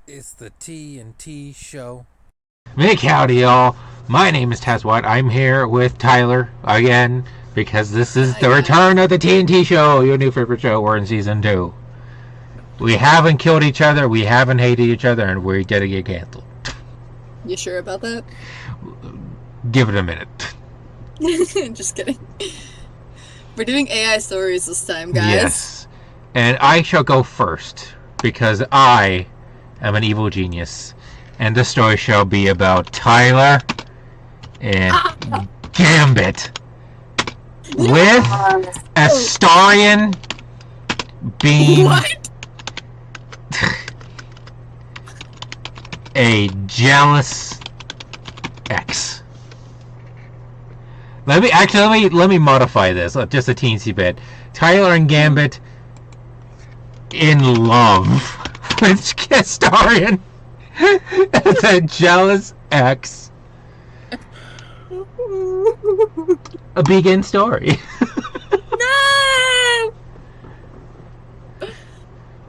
It's the T&T Show. Big howdy, y'all. My name is Taz Watt. I'm here with Tyler again because this is Hi the guys. return of the T&T Show, your new favorite show. We're in season 2. We haven't killed each other, we haven't hated each other, and we're gonna get canceled. You sure about that? Give it a minute. Just kidding. We're doing AI stories this time, guys. Yes. And I shall go first because I am an evil genius. And this story shall be about Tyler and Gambit. With Astarion being What? a jealous ex. Let me modify this just a teensy bit. Tyler and Gambit in love with Astarion as a jealous ex. A begin story. No!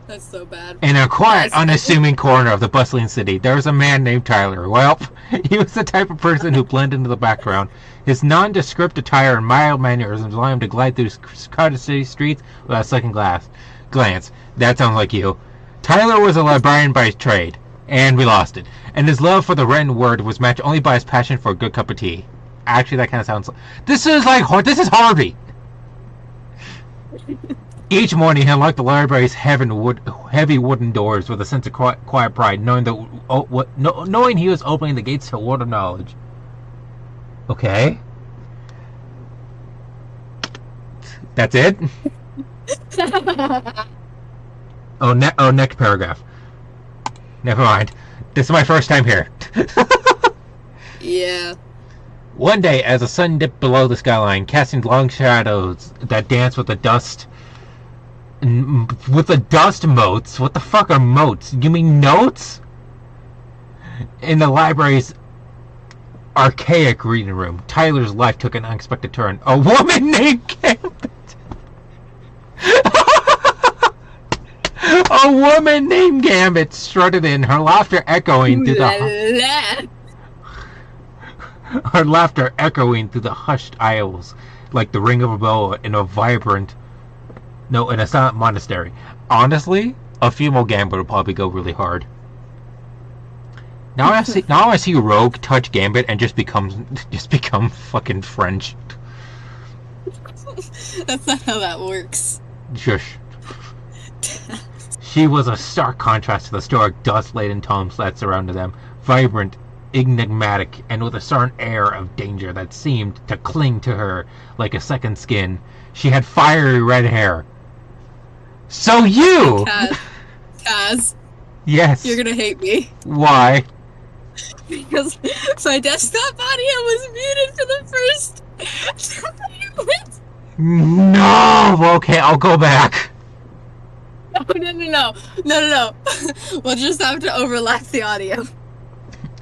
That's so bad. In a quiet, unassuming corner of the bustling city, there was a man named Tyler. Well, he was the type of person who blended into the background. His nondescript attire and mild mannerisms allowed him to glide through crowded city streets without a second glance. That sounds like you. Tyler was a librarian by trade, and we lost it. And his love for the written word was matched only by his passion for a good cup of tea. Actually, that kind of sounds like... This is Harvey! Each morning he unlocked the library's heavy wooden doors with a sense of quiet pride, knowing he was opening the gates to a world of knowledge. Okay. That's it? Next paragraph. Never mind. This is my first time here. Yeah. One day, as the sun dipped below the skyline, casting long shadows that danced with the dust motes. What the fuck are motes? You mean notes? In the library's archaic reading room, Tyler's life took an unexpected turn. A woman named Gambit. A woman named Gambit strutted in, her laughter echoing through the hushed aisles like the ring of a bell in a silent monastery. Honestly, a female Gambit would probably go really hard. Now I see Rogue touch Gambit and just become fucking French. That's not how that works. Shush. She was a stark contrast to the stoic, dust-laden tomes that surrounded them, vibrant, enigmatic, and with a certain air of danger that seemed to cling to her like a second skin. She had fiery red hair. So you! Kaz. Yes. You're gonna hate me. Why? Because my desktop audio was muted for the first 20 minutes. No! Okay, I'll go back. No. We'll just have to overlap the audio.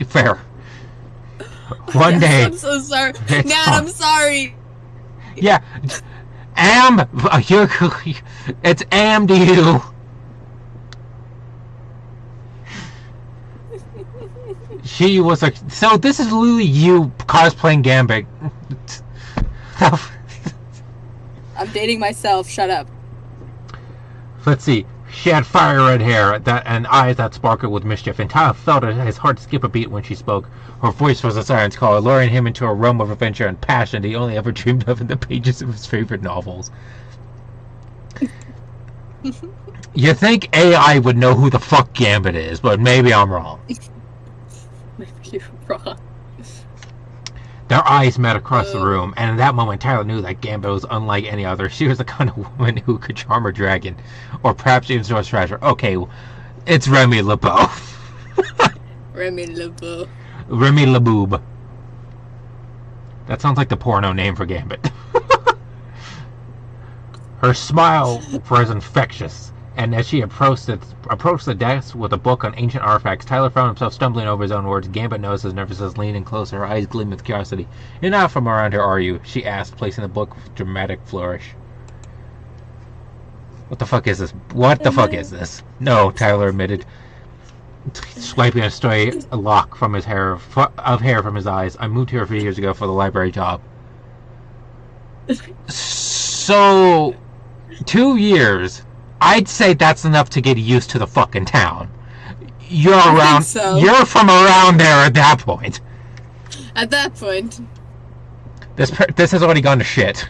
Fair. One day. I'm so sorry. Nat, I'm sorry. Yeah. It's Am to you. She was a... So this is literally you cosplaying Gambit. I'm dating myself. Shut up. Let's see. She had fire red hair and eyes that sparkled with mischief, and Tyler felt his heart skip a beat when she spoke. Her voice was a siren's call, luring him into a realm of adventure and passion he only ever dreamed of in the pages of his favorite novels. You think AI would know who the fuck Gambit is, but maybe I'm wrong. Maybe you're wrong. Their eyes met across the room, and in that moment Tyler knew that Gambit was unlike any other. She was the kind of woman who could charm a dragon, or perhaps even store treasure. Okay, it's Remy LeBeau. Remy LeBeau. Remy LeBoob. That sounds like the porno name for Gambit. Her smile was infectious, and as she approached the desk with a book on ancient artifacts, Tyler found himself stumbling over his own words. Gambit noticed his nervousness, leaning closer, her eyes gleaming with curiosity. "You're not from around here, are you?" she asked, placing the book with a dramatic flourish. What the fuck is this? No, Tyler admitted. Swiping a stray lock from his hair from his eyes. I moved here a few years ago for the library job. So, 2 years. I'd say that's enough to get used to the fucking town. You're around. So. You're from around there at that point. At that point. This has already gone to shit.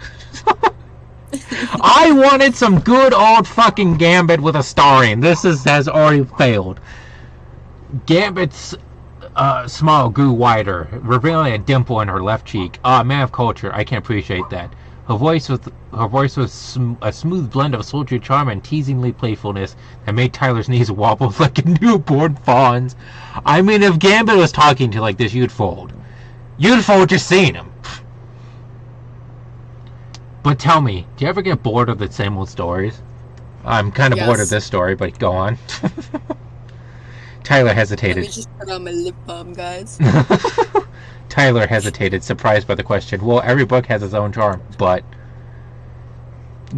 I wanted some good old fucking Gambit with a star in. Has already failed. Gambit's smile grew wider, revealing a dimple in her left cheek. Man of culture, I can appreciate that. Her voice was a smooth blend of sultry charm and teasingly playfulness that made Tyler's knees wobble like a newborn fawn's. I mean, if Gambit was talking to you like this, you'd fold. You'd fold just seeing him. But tell me, do you ever get bored of the same old stories? I'm kind of bored of this story, but go on. Tyler hesitated. Let me just put on my lip balm, guys. Tyler hesitated, surprised by the question. Well, every book has its own charm, but...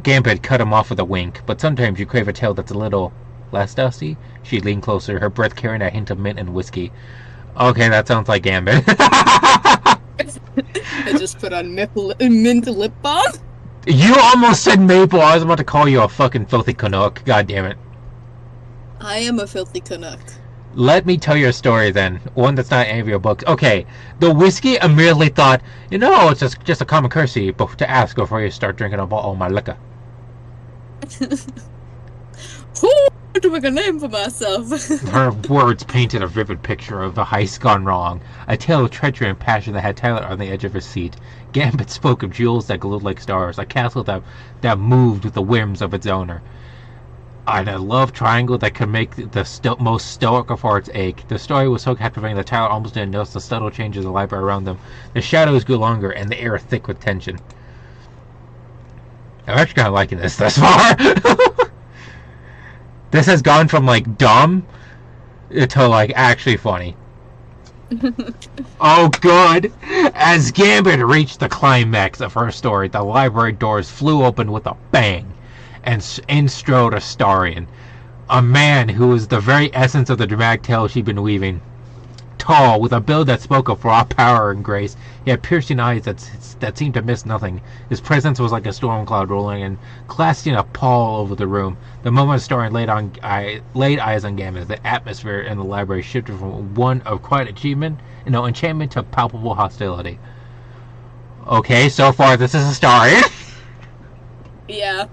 Gambit cut him off with a wink. But sometimes you crave a tale that's a little less dusty. She leaned closer, her breath carrying a hint of mint and whiskey. Okay, that sounds like Gambit. I just put on mint lip balm. You almost said maple. I was about to call you a fucking filthy Canuck. God damn it. I am a filthy Canuck. Let me tell you a story then. One that's not any of your books. Okay, the whiskey immediately thought, it's just a common courtesy to ask before you start drinking up all my liquor. Who to make a name for myself? Her words painted a vivid picture of the heist gone wrong. A tale of treachery and passion that had Tyler on the edge of his seat. Gambit spoke of jewels that glowed like stars, a castle that moved with the whims of its owner. And a love triangle that could make the most stoic of hearts ache. The story was so captivating that Tyler almost didn't notice the subtle changes in the library around them. The shadows grew longer and the air thick with tension. I'm actually kind of liking this thus far. This has gone from dumb to actually funny. Oh, good. As Gambit reached the climax of her story, the library doors flew open with a bang. And in strode Astarion, a man who was the very essence of the dramatic tale she'd been weaving. Tall, with a build that spoke of raw power and grace, he had piercing eyes that seemed to miss nothing. His presence was like a storm cloud rolling and casting a pall over the room. The moment Astarion laid eyes on Gambit, the atmosphere in the library shifted from one of quiet enchantment to palpable hostility. Okay, so far this is Astarion. Yeah.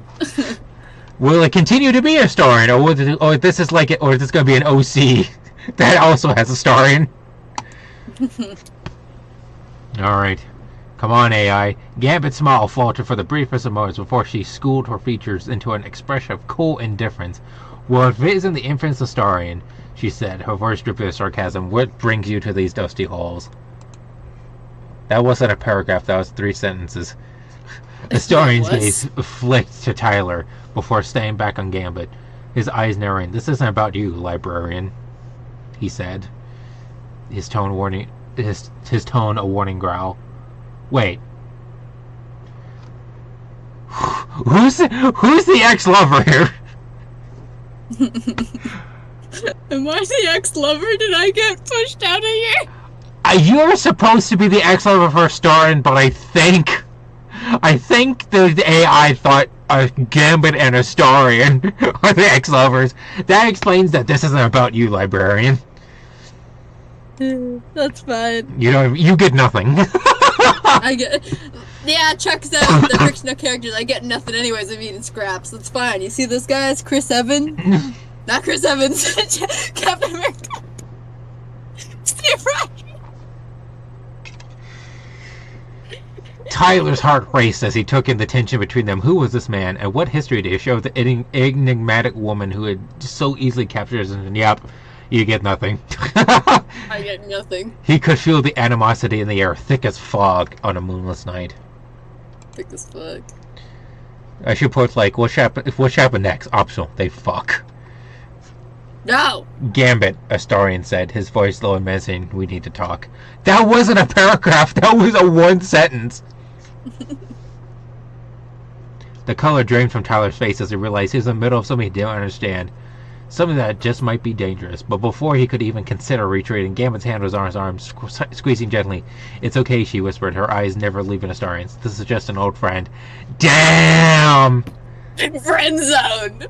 Will it continue to be a Astarion, or is this going to be an OC that also has a Astarion? Alright. Come on, AI. Gambit's smile faltered for the briefest of moments before she schooled her features into an expression of cool indifference. Well, if it isn't the infamous Astarion, she said, her voice dripping with sarcasm, what brings you to these dusty halls? That wasn't a paragraph, that was 3 sentences. Astarion's gaze flicked to Tyler before staying back on Gambit, his eyes narrowing. This isn't about you, librarian, he said, his tone a warning growl. Wait. Who's the ex-lover here? Am I the ex-lover? Did I get pushed out of here? You're supposed to be the ex-lover for Astarion, but I think the AI thought Gambit and Astarion are the ex-lovers. That explains that this isn't about you, librarian. That's fine. You get nothing. Checks out the fictional characters. I get nothing anyways. I mean, in scraps. That's fine. You see this guy? It's Chris Evans. Not Chris Evans. Captain America. Steve Rogers. Tyler's heart raced as he took in the tension between them. Who was this man, and what history did he show the enigmatic woman who had so easily captured his attention? Yep, you get nothing. I get nothing. He could feel the animosity in the air, thick as fog on a moonless night. Thick as fuck. I should put, what happened next? Optional. They fuck. No! Gambit, Astarion said, his voice low and menacing. We need to talk. That wasn't a paragraph. That was a one sentence. The color drained from Tyler's face as he realized he was in the middle of something he didn't understand. Something that just might be dangerous. But before he could even consider retreating, Gambit's hand was on his arm, squeezing gently. "It's okay," she whispered, her eyes never leaving Astarian's. "This is just an old friend." Damn! Friend zone!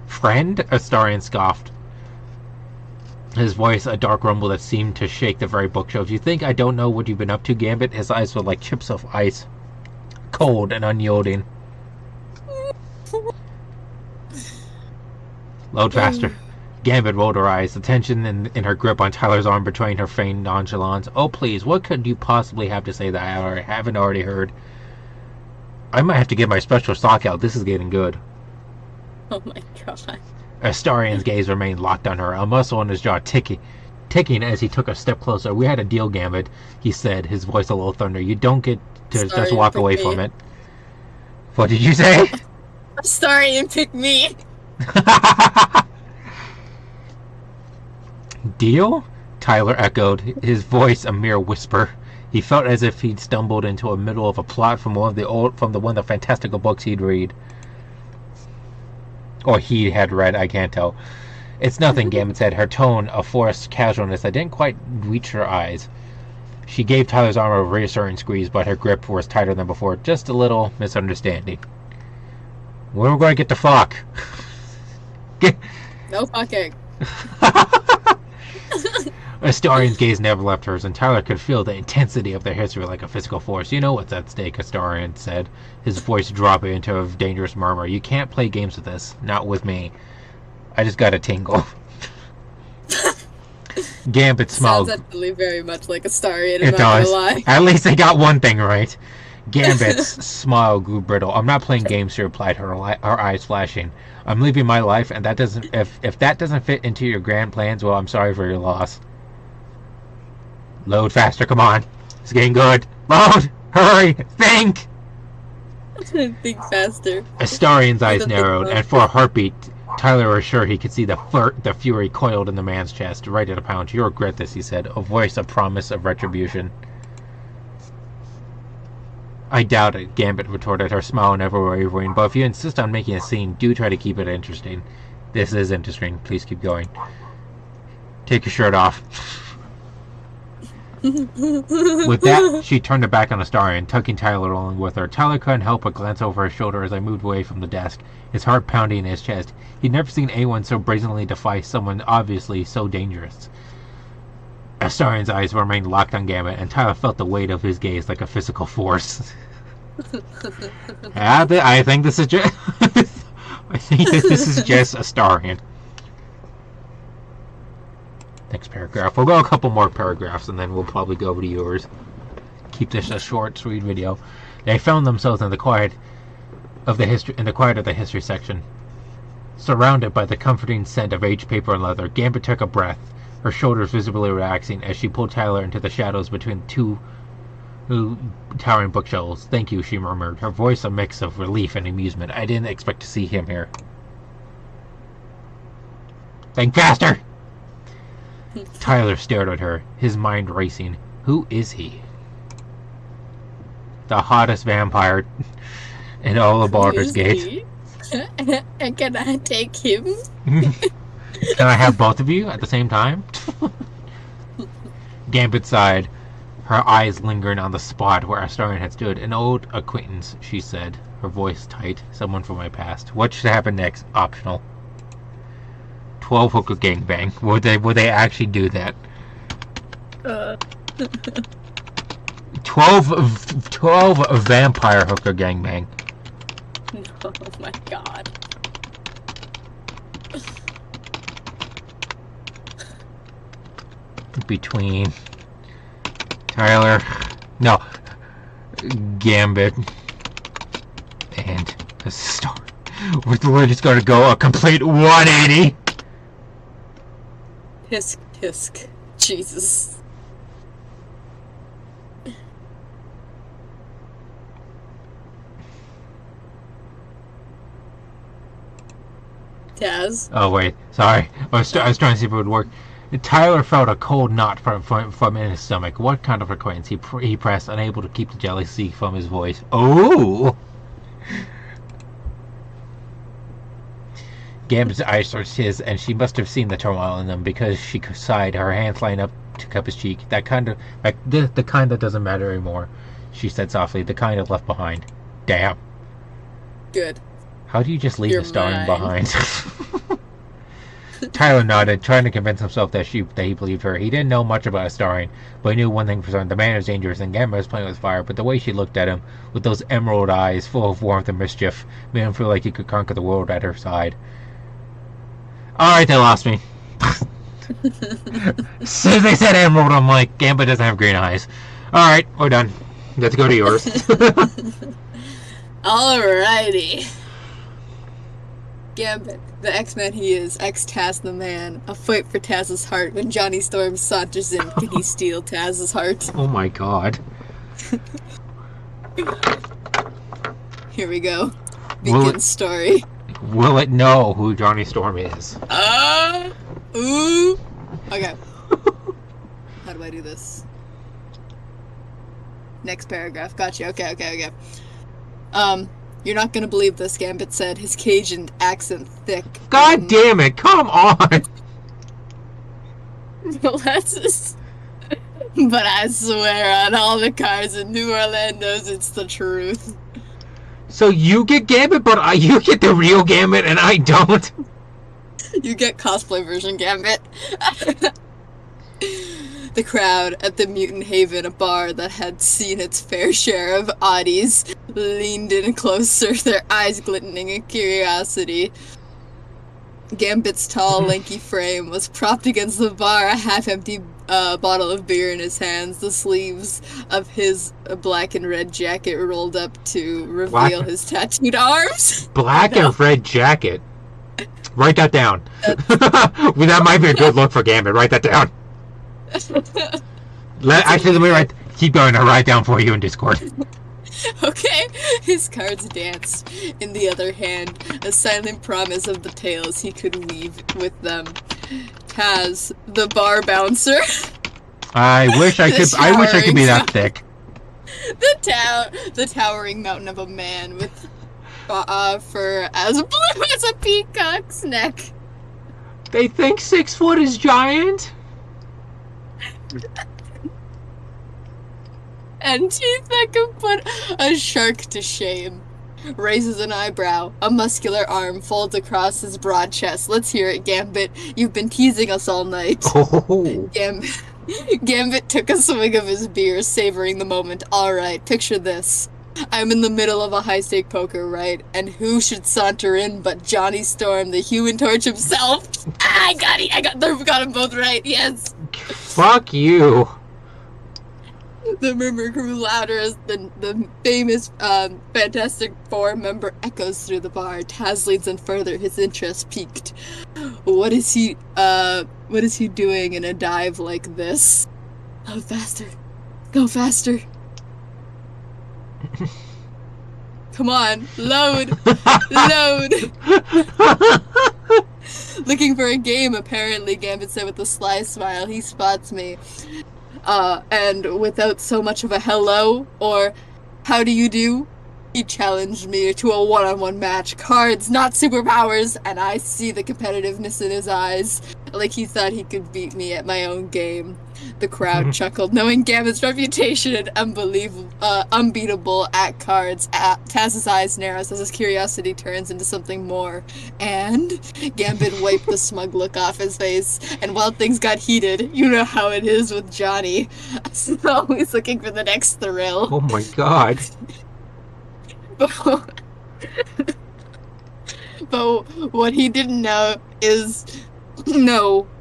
Friend? Astarian scoffed. His voice a dark rumble that seemed to shake the very bookshelves. "You think I don't know what you've been up to, Gambit?" His eyes were like chips of ice, cold and unyielding. "Load faster." Gambit rolled her eyes, the tension in her grip on Tyler's arm betraying her feigned nonchalance. "Oh, please, what could you possibly have to say that I haven't already heard?" "I might have to get my special stock out. This is getting good." Oh my god. Astarian's gaze remained locked on her, a muscle in his jaw ticking as he took a step closer. "We had a deal, Gambit," he said, his voice a little thunder. "You don't get to just walk away from it." "What did you say?" Astarian, pick me! "Deal?" Tyler echoed, his voice a mere whisper. He felt as if he'd stumbled into the middle of a plot from one of the fantastical books he'd read. Or he had read, I can't tell. "It's nothing," Gambit said, her tone a forced casualness that didn't quite reach her eyes. She gave Tyler's arm a reassuring squeeze, but her grip was tighter than before. "Just a little misunderstanding." "When are we going to get to fuck?" No fucking. Astarian's gaze never left hers, and Tyler could feel the intensity of their history like a physical force. "You know what's at stake," Astarian said, his voice dropping into a dangerous murmur. "You can't play games with this. Not with me." I just got a tingle. Gambit smiled. Sounds actually very much like Astarian, It I'm not does. gonna lie. At least they got one thing right. Gambit's smile grew brittle. "I'm not playing games," she replied, her eyes flashing. "I'm living my life, and that doesn't. If that doesn't fit into your grand plans, well, I'm sorry for your loss." "Load faster, come on. It's getting good. Load! Hurry! Think!" Think faster. Astarian's eyes narrowed, and for a heartbeat, Tyler was sure he could see the fury coiled in the man's chest. "Right at a pound. You'll regret this," he said, a voice a promise of retribution. "I doubt it," Gambit retorted, her smile never wavering. "But if you insist on making a scene, do try to keep it interesting." "This is interesting. Please keep going." "Take your shirt off." With that, she turned her back on Astarian, tucking Tyler along with her. Tyler couldn't help but glance over his shoulder as I moved away from the desk, his heart pounding in his chest. He'd never seen anyone so brazenly defy someone obviously so dangerous. Astarian's eyes remained locked on Gambit, and Tyler felt the weight of his gaze like a physical force. I think this is just... I think that this is just Astarian. Next paragraph. We'll go a couple more paragraphs, and then we'll probably go over to yours. Keep this a short, sweet video. They found themselves in the quiet of the history section, surrounded by the comforting scent of aged paper and leather. Gambit took a breath, her shoulders visibly relaxing as she pulled Tyler into the shadows between two towering bookshelves. "Thank you," she murmured, her voice a mix of relief and amusement. "I didn't expect to see him here." "Think faster!" Tyler stared at her, his mind racing. Who is he? The hottest vampire in all of Baldur's Gate. And can I take him? Can I have both of you at the same time? Gambit sighed, her eyes lingering on the spot where Astarian had stood. "An old acquaintance," she said, her voice tight. "Someone from my past. What should happen next? Optional." 12 hooker gangbang. Would they actually do that? 12 vampire hooker gangbang. Oh my god. Between Tyler, no, Gambit, and a star. We're just gonna go a complete 180. Tisk tisk. Jesus. Taz? Oh wait, sorry. I was trying to see if it would work. Tyler felt a cold knot from in his stomach. What kind of acquaintance? He pressed, unable to keep the jealousy from his voice. Oh! Gambit's eyes searched his, and she must have seen the turmoil in them because she sighed, her hands lined up to cup his cheek. That kind of, like, the kind that doesn't matter anymore, she said softly. The kind of left behind. Damn. Good. How do you just leave You're the starring mine. behind? Tyler nodded, trying to convince himself that he believed her. He didn't know much about a starring, but he knew one thing for certain: the man was dangerous, and Gambit was playing with fire. But the way she looked at him, with those emerald eyes full of warmth and mischief, made him feel like he could conquer the world at her side. All right, they lost me. As soon as they said emerald, I'm like, Gambit doesn't have green eyes. All right, we're done. Let's go to yours. Alrighty. Gambit, the X-Man he is, ex-Taz the man, a fight for Taz's heart. When Johnny Storm saunters in, can he steal Taz's heart? Oh my god. Here we go. Begin story. Will it know who Johnny Storm is? Ooh. Okay. How do I do this? Next paragraph. Gotcha. Okay. You're not gonna believe this, Gambit said, his Cajun accent thick. God damn it, come on! Molasses. But I swear on all the cars in New Orlando's, it's the truth. So you get Gambit, but you get the real Gambit, and I don't? You get cosplay version Gambit. The crowd at the Mutant Haven, a bar that had seen its fair share of oddies, leaned in closer, their eyes glistening in curiosity. Gambit's tall, lanky frame was propped against the bar, a half-empty bottle of beer in his hands, the sleeves of his black and red jacket rolled up to reveal his tattooed arms. Black and red jacket? Write that down. That might be a good look for Gambit. Write that down. Let me write. Keep going. I'll write down for you in Discord. Okay. His cards danced. In the other hand, a silent promise of the tales he could weave with them. Taz, the bar bouncer. I wish I could be that thick. The towering mountain of a man with fur as blue as a peacock's neck. They think 6 foot is giant? And teeth that can put a shark to shame. Raises an eyebrow. A muscular arm folds across his broad chest. Let's hear it, Gambit. You've been teasing us all night. Oh. Gambit took a swig of his beer, savoring the moment. Alright, picture this. I'm in the middle of a high-stake poker, right? And who should saunter in but Johnny Storm, the Human Torch himself? I got them both right, yes! Fuck you. The murmur grew louder as the famous Fantastic Four member echoes through the bar. Taz leans in further, his interest piqued. What is he doing in a dive like this? Oh, faster. Go faster. Come on, load! Load! Looking for a game, apparently, Gambit said with a sly smile. He spots me. And without so much of a hello, or how do you do, he challenged me to a one-on-one match. Cards, not superpowers, and I see the competitiveness in his eyes, like he thought he could beat me at my own game. The crowd chuckled, knowing Gambit's reputation and unbeatable at cards. Taz's eyes narrows as his curiosity turns into something more. And Gambit wiped the smug look off his face, and while things got heated, you know how it is with Johnny. Always looking for the next thrill. Oh my god. But what he didn't know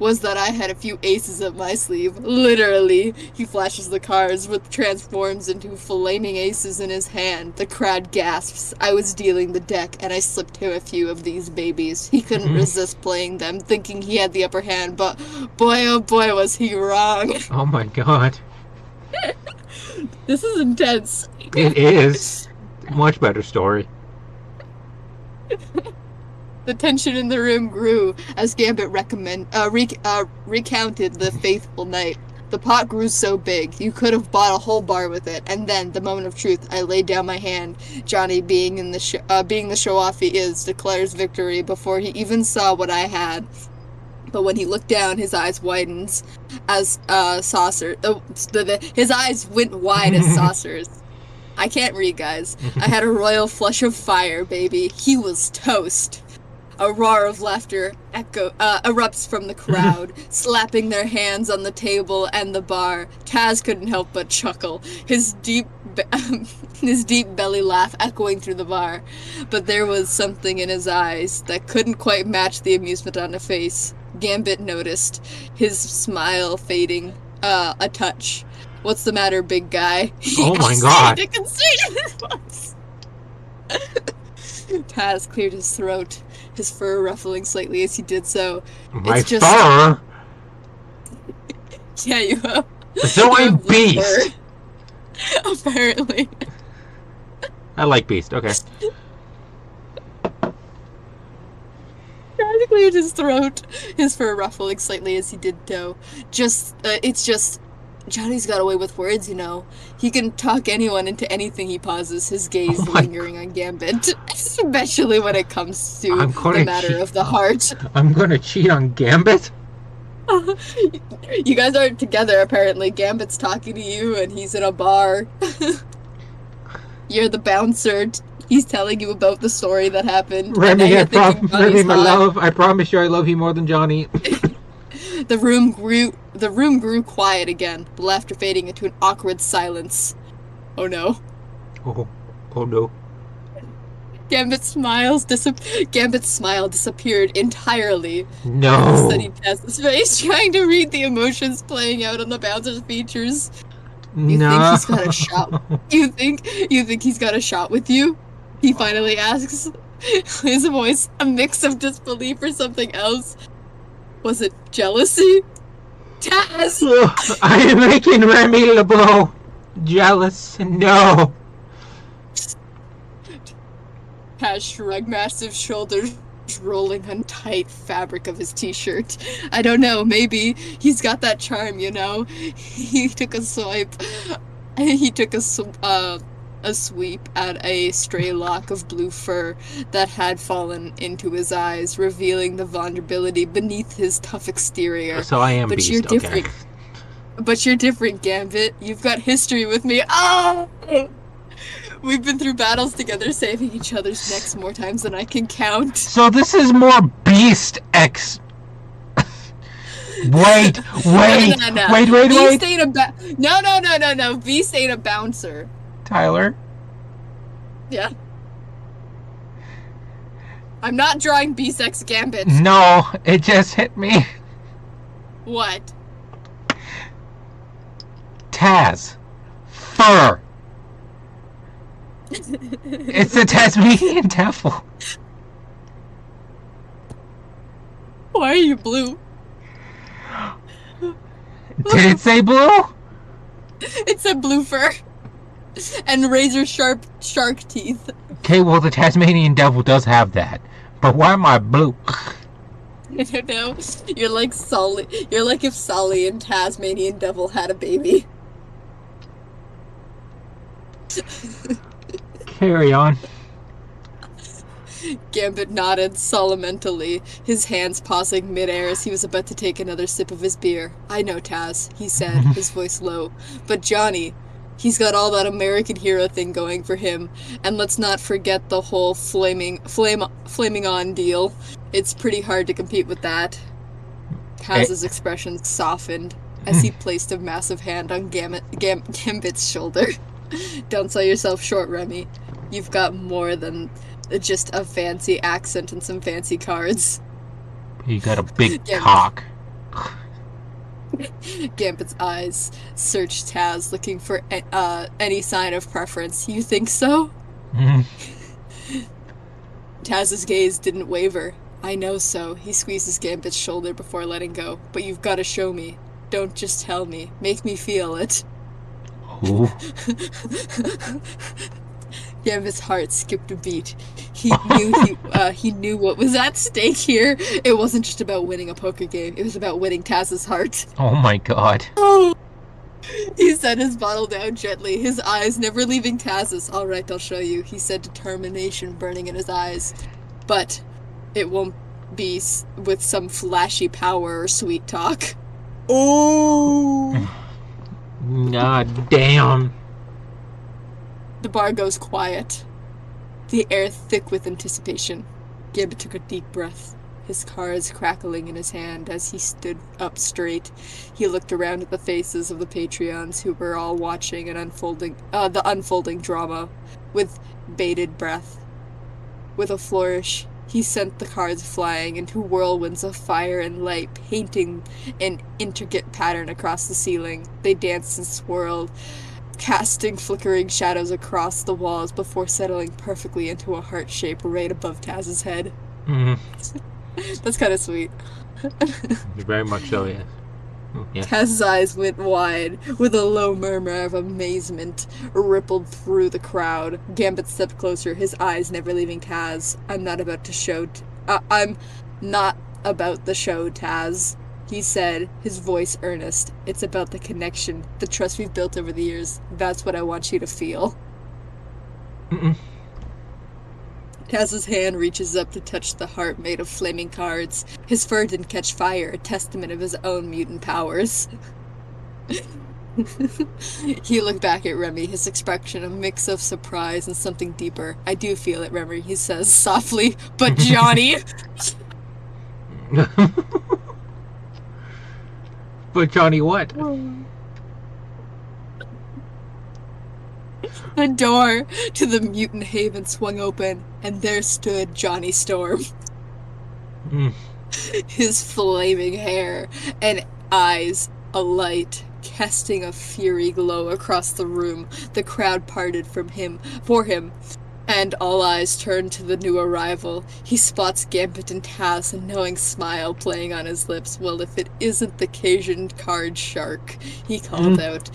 was that I had a few aces up my sleeve. Literally. He flashes the cards, which transforms into flaming aces in his hand. The crowd gasps. I was dealing the deck, and I slipped him a few of these babies. He couldn't resist playing them, thinking he had the upper hand, but boy oh boy was he wrong. Oh my god. This is intense. It is. Much better story. The tension in the room grew as Gambit recounted the faithful night. The pot grew so big, you could have bought a whole bar with it. And then, the moment of truth, I laid down my hand. Johnny, being the show-off he is, declares victory before he even saw what I had. But when he looked down, his eyes widened as saucer. His eyes went wide as saucers. I can't read, guys. I had a royal flush of fire, baby. He was toast. A roar of laughter erupts from the crowd, slapping their hands on the table and the bar. Taz couldn't help but chuckle, his deep belly laugh echoing through the bar. But there was something in his eyes that couldn't quite match the amusement on his face. Gambit noticed, his smile fading a touch. "What's the matter, big guy?" Oh my god. Taz cleared his throat, his fur ruffling slightly as he did so. My fur? Yeah, you have. So I'm Beast. Apparently. I like Beast, okay. Taz cleared his throat, his fur ruffling slightly as he did so. It's just... Johnny's got away with words, you know. He can talk anyone into anything, he pauses, his gaze lingering on Gambit. Especially when it comes to the matter of the heart. I'm gonna cheat on Gambit? You guys aren't together, apparently. Gambit's talking to you, and he's in a bar. You're the bouncer. He's telling you about the story that happened. Remy, Remy, my love, I promise you I love you more than Johnny. The room grew quiet again, the laughter fading into an awkward silence. Oh no. Oh no. Gambit's smile disappeared entirely. No. Studied Taz's face, trying to read the emotions playing out on the bouncer's features. You think he's got a shot? You think he's got a shot with you? He finally asks, his voice a mix of disbelief or something else. Was it jealousy? Taz! I am making Remy LeBeau jealous. No. Taz shrugged massive shoulders, rolling on tight fabric of his t-shirt. I don't know, maybe he's got that charm, you know? He took a swipe. He took a sweep at a stray lock of blue fur that had fallen into his eyes, revealing the vulnerability beneath his tough exterior. So I am Beast, you're different. Okay. But you're different, Gambit. You've got history with me. Oh! We've been through battles together, saving each other's necks more times than I can count. So this is more Beast X. Wait. No. Wait. Beast ain't no. Beast ain't a bouncer. Tyler? Yeah. I'm not drawing Beast X Gambit. No, it just hit me. What? Taz. Fur. It's the Tasmanian devil. Why are you blue? Did it say blue? It said blue fur. And razor sharp shark teeth. Okay, well the Tasmanian devil does have that. But why am I blue? I don't know. You're like Sully. You're like if Sully and Tasmanian devil had a baby. Carry on. Gambit nodded solemnly, his hands pausing midair as he was about to take another sip of his beer. I know, Taz, he said, his voice low. But Johnny, he's got all that American hero thing going for him. And let's not forget the whole flaming on deal. It's pretty hard to compete with that. Taz's expression softened as he placed a massive hand on Gambit's shoulder. Don't sell yourself short, Remy. You've got more than just a fancy accent and some fancy cards. You got a big cock. Gambit's eyes searched Taz, looking for any sign of preference. You think so? Taz's gaze didn't waver. I know so. He squeezes Gambit's shoulder before letting go. But you've got to show me. Don't just tell me. Make me feel it. Ooh. Gambit's heart skipped a beat. He knew what was at stake here. It wasn't just about winning a poker game. It was about winning Taz's heart. Oh my god. Oh. He set his bottle down gently, his eyes never leaving Taz's. All right, I'll show you, he said, determination burning in his eyes. But it won't be with some flashy power or sweet talk. Oh! God damn. The bar goes quiet, the air thick with anticipation. Gambit took a deep breath, his cards crackling in his hand as he stood up straight. He looked around at the faces of the Patreons who were all watching the unfolding drama with bated breath. With a flourish, he sent the cards flying into whirlwinds of fire and light, painting an intricate pattern across the ceiling. They danced and swirled, casting flickering shadows across the walls before settling perfectly into a heart shape right above Taz's head. That's kind of sweet. Very much so, yes. Yeah. Taz's eyes went wide, with a low murmur of amazement rippled through the crowd. Gambit stepped closer, his eyes never leaving Taz. I'm not about the show, Taz, he said, his voice earnest. It's about the connection, the trust we've built over the years. That's what I want you to feel. Taz's hand reaches up to touch the heart made of flaming cards. His fur didn't catch fire, a testament of his own mutant powers. He looked back at Remy, his expression a mix of surprise and something deeper. I do feel it, Remy, he says softly. But Johnny... But Johnny what? The door to the mutant haven swung open, and there stood Johnny Storm. His flaming hair and eyes alight, casting a fury glow across the room. The crowd parted for him, and all eyes turned to the new arrival. He spots Gambit and Taz, a knowing smile playing on his lips. Well, if it isn't the Cajun card shark, he called out,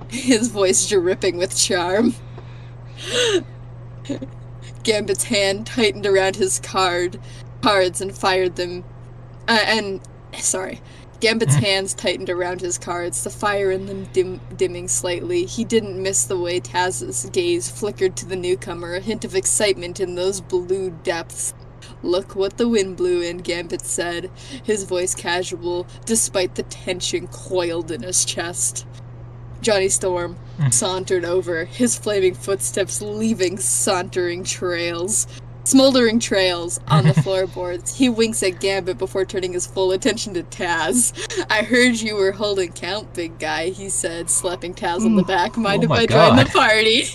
his voice dripping with charm. Gambit's hand tightened around his cards and fired them. Gambit's hands tightened around his cards, the fire in them dimming slightly. He didn't miss the way Taz's gaze flickered to the newcomer, a hint of excitement in those blue depths. Look what the wind blew in, Gambit said, his voice casual, despite the tension coiled in his chest. Johnny Storm sauntered over, his flaming footsteps leaving smoldering trails on the floorboards. He winks at Gambit before turning his full attention to Taz. I heard you were holding count, big guy, he said, slapping Taz on the back. Mind if I join the party?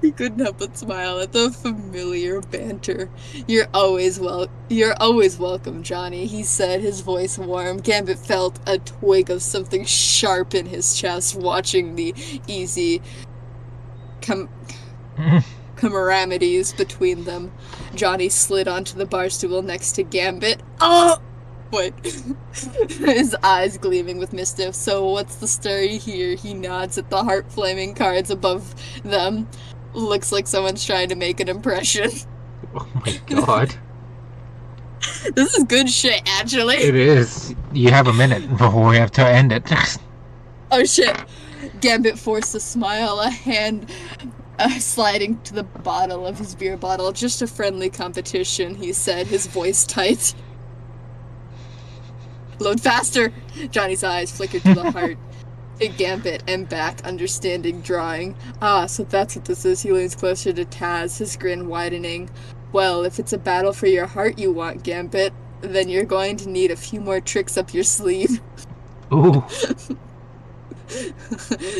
He couldn't help but smile at the familiar banter. You're always welcome, Johnny, he said, his voice warm. Gambit felt a twig of something sharp in his chest, watching the easy camaraderies between them. Johnny slid onto the bar stool next to Gambit. Oh! Wait. His eyes gleaming with mischief. So what's the story here? He nods at the heart-flaming cards above them. Looks like someone's trying to make an impression. Oh my god. This is good shit, actually. It is. You have a minute before we have to end it. Oh shit. Gambit forced a smile, a hand sliding to the bottle of his beer bottle. Just a friendly competition, he said, his voice tight. Load faster! Johnny's eyes flickered to the heart. To Gambit and back, understanding drawing. Ah, so that's what this is. He leans closer to Taz, his grin widening. Well, if it's a battle for your heart you want, Gambit, then you're going to need a few more tricks up your sleeve. Ooh.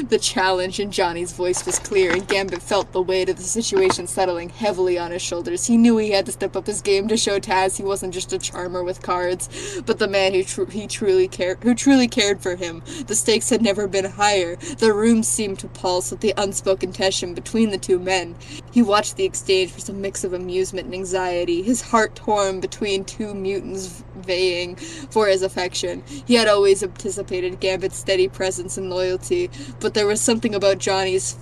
The challenge in Johnny's voice was clear, and Gambit felt the weight of the situation settling heavily on his shoulders. He knew he had to step up his game to show Taz he wasn't just a charmer with cards, but the man who truly cared for him. The stakes had never been higher. The room seemed to pulse with the unspoken tension between the two men. He watched the exchange with a mix of amusement and anxiety, his heart torn between two mutants vying for his affection. He had always anticipated Gambit's steady presence and loyalty, but there was something about Johnny's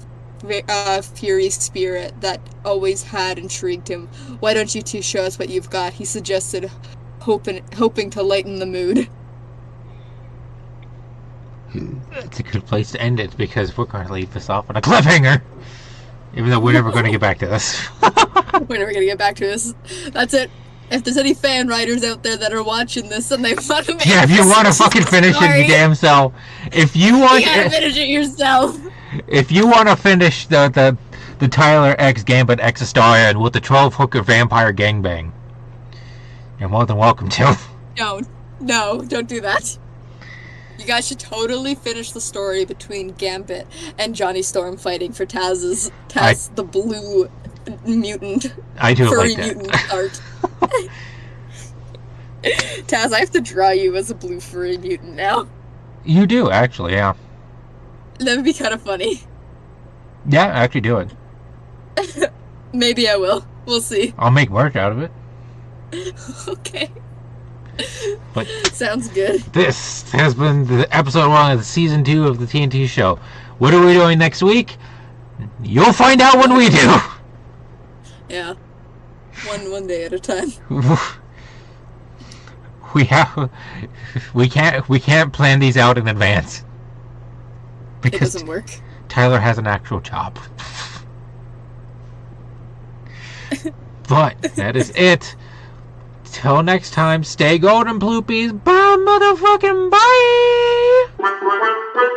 fury spirit that always had intrigued him. Why don't you two show us what you've got? He suggested, hoping to lighten the mood. It's a good place to end it because we're going to leave this off on a cliffhanger. Even though we're never going to get back to this. We're never gonna get back to this. That's it. If there's any fan writers out there that are watching this and they want to make Yeah, if you want to fucking finish it, you damn self. If you want, you gotta finish it yourself. If you want to finish the Tyler X Gambit X Astoria with the 12 hooker vampire gangbang, you're more than welcome to. No, don't do that. You guys should totally finish the story between Gambit and Johnny Storm fighting for Taz, the blue mutant. I do furry like that. mutant art. Taz, I have to draw you as a blue furry mutant now. You do, actually, yeah. That would be kind of funny. Yeah, actually do it. Maybe I will. We'll see. I'll make merch out of it. Okay. But sounds good. This has been the episode 1 of the season 2 of the T&T Show. What are we doing next week? You'll find out when we do. Yeah. One day at a time. We can't plan these out in advance. Because it doesn't work. Tyler has an actual job. But that is it. Till next time, stay golden, ploopies. Bye, motherfucking bye!